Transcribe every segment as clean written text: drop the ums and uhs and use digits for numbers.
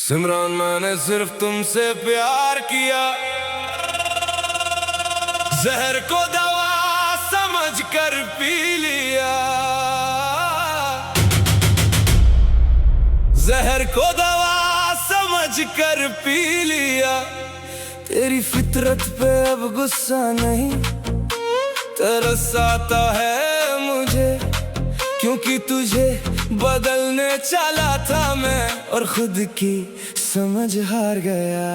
सिमरान मैंने सिर्फ तुमसे प्यार किया, जहर को दवा समझ कर पी लिया, जहर को दवा समझ कर पी लिया। तेरी फितरत पे अब गुस्सा नहीं, तरस आता है मुझे, क्योंकि तुझे बदलने चला था मैं और खुद की समझ हार गया।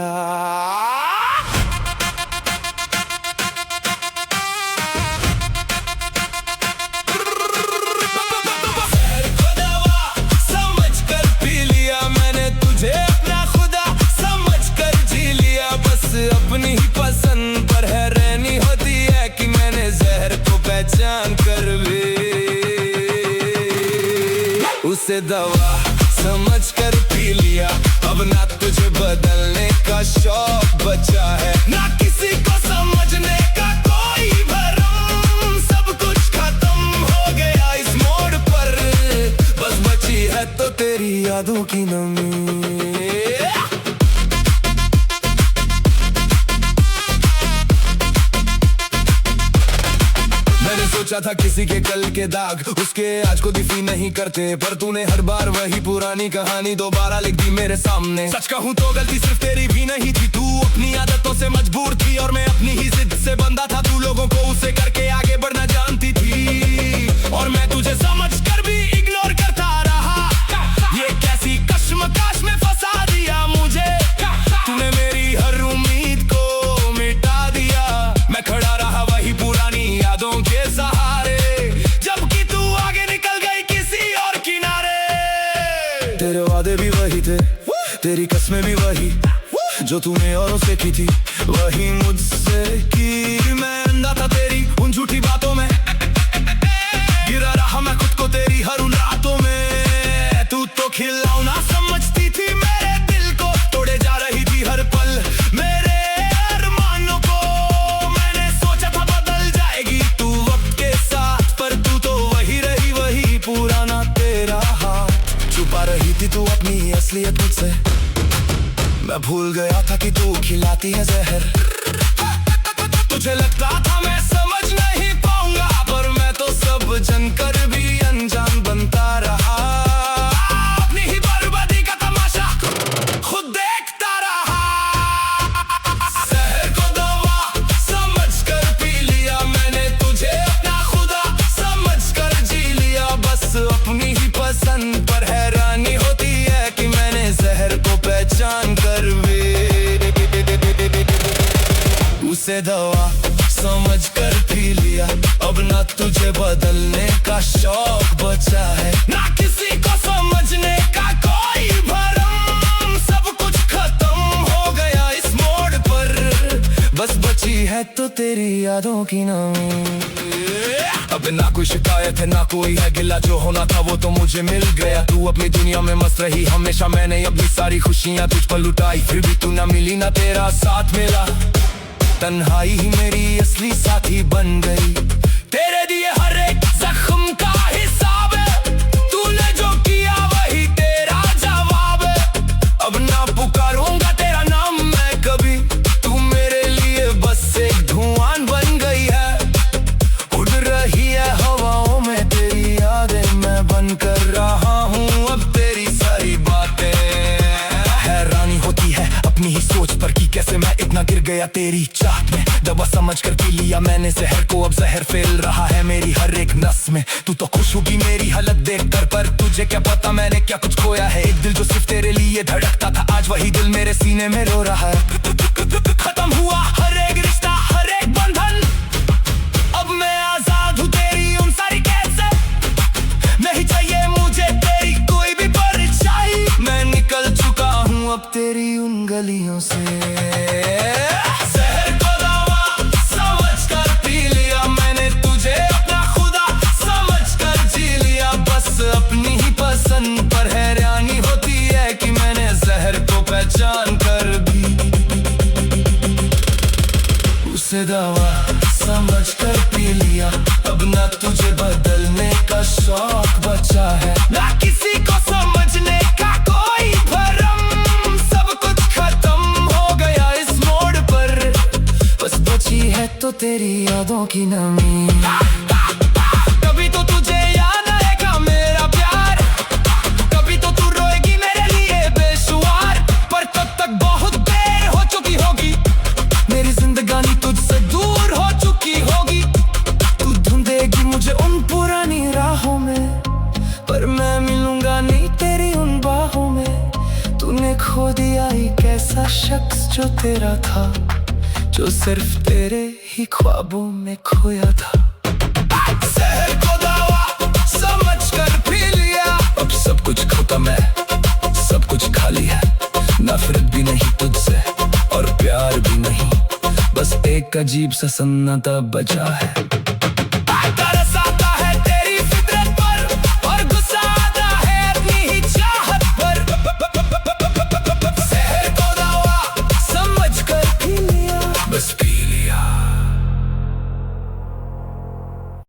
जहर को दवा समझ कर पी लिया मैंने, तुझे अपना खुदा समझ कर जी लिया। बस अपनी ही पसंद पर है रहनी होती है कि मैंने जहर को पहचान कर भी उसे दवा समझ कर पी लिया। अब ना तुझे बदलने का शौक बचा है, ना किसी को समझने का कोई भरम। सब कुछ खत्म हो गया इस मोड़ पर, बस बची है तो तेरी यादों की नमी। सोचा था किसी के कल के दाग उसके आज को दिफी नहीं करते, पर तूने हर बार वही पुरानी कहानी दोबारा लिख दी मेरे सामने। सच कहूँ तो गलती सिर्फ तेरी भी नहीं थी, तू अपनी आदतों से मजबूर थी और मैं अपनी ही जिद से बंधा था। तू लोगों को उसे करके आगे बढ़ना जानती थी और मैं तुझे समझ कर भी इग्नोर करता रहा। ये कैसी कश्मकश में फंसा दिया मुझे, तूने मेरी हर उम्मीद को मिटा दिया। मैं खड़ा रहा वही पुरानी यादों के सहारे, जबकि तू आगे निकल गई किसी और किनारे। तेरे वादे भी वही थे, तेरी कस्में भी वही, जो तूने औरों से की थी वही मुझसे की। मैं अंधा था तेरी उन झूठी बातों में, गिरा रहा मैं खुद को तेरी हर उन रातों में। तू तो खिलौना समझती थी मेरे दिल को, तोड़े जा रही थी हर पल मेरे अरमानों को। मैंने सोचा था बदल जाएगी तू वक्त के साथ, पर तू तो वही रही, वही पुराना तेरा हाथ। छुपा रही थी तू अपनी असलियत मुझसे, मैं भूल गया था कि तू खिलाती है जहर। तुझे लगता था मैं समझ नहीं पाऊंगा, पर मैं तो सब जानकर भी अनजान बनता रहा। अपनी ही बर्बादी का तमाशा खुद देखता रहा। जहर को दवा समझ कर पी लिया मैंने, तुझे अपना खुदा समझ कर जी लिया। बस अपनी ही पसंद पर हैरानी होती है कि मैंने जहर को पहचान कर भी उसे दवा समझ कर पी लिया। अब ना तुझे बदलने का शौक बचा है, ना किसी को समझने का कोई भरम। सब कुछ खत्म हो गया इस मोड़ पर, बस बची है तो तेरी यादों की नमी। अब ना कोई शिकायत है ना कोई है गिला, जो होना था वो तो मुझे मिल गया। तू अपनी दुनिया में मस्त रही हमेशा, मैंने अपनी सारी खुशियाँ तुझ पर लुटाई, फिर भी तू ना मिली ना तेरा साथ मिला। तन्हाई ही मेरी असली साथी बन गई, तेरे दिए हर एक जख्म का हिसाब है। तूने जो किया वही तेरा जवाब है। अब ना पुकारूंगा तेरा नाम मैं कभी, तू मेरे लिए बस एक धुआं बन गई है। उड़ रही है हवाओं में तेरी यादें, मैं बन कर रहा हूँ अब तेरी सारी बातें। हैरानी होती है अपनी ही सोच पर कि कैसे मैं इतना गिर गया तेरी चाहत में। दवा समझ कर पी लिया मैंने जहर को, अब जहर फैल रहा है मेरी हर एक नस में। तू तो खुश होगी मेरी हालत देखकर, पर तुझे क्या पता मैंने क्या कुछ खोया है। एक दिल जो सिर्फ तेरे लिए धड़कता था, आज वही दिल मेरे सीने में रो रहा है। खत्म हुआ हर एक रिश्ता हर एक बंधन, अब मैं आजाद हूँ तेरी उन सारी कैद से। नहीं चाहिए मुझे तेरी कोई भी परछाई, मैं निकल चुका हूँ अब तेरी उन गलियों से। जहर को दवा समझ कर पी लिया मैंने, तुझे अपना खुदा समझ कर जी लिया। बस अपनी ही पसंद पर हैरानी होती है कि मैंने जहर को पहचान कर भी उसे दवा समझ कर पी लिया। अब ना तुझे बदलने का शौक बचा है, ना किसी को समझने का कोई भरम। तो तेरी यादों की नमी। कभी तो तुझे याद आएगा मेरा प्यार, कभी तो तू रोएगी मेरे लिए बेसुमार। पर तब तक बहुत देर हो चुकी होगी, मेरी जिंदगानी तुझसे दूर हो चुकी होगी। तू ढूंढेगी मुझे उन पुरानी राहों में, पर मैं मिलूंगा नहीं तेरी उन बाहों में। तूने खो दिया एक ऐसा शख्स जो तेरा था, जो सिर्फ तेरे ही ख्वाबों में खोया था। शहर को दावा समझ कर पी लिया, अब सब कुछ खत्म है, सब कुछ खाली है। नफरत भी नहीं तुझसे और प्यार भी नहीं, बस एक अजीब सा सन्नाटा बचा है।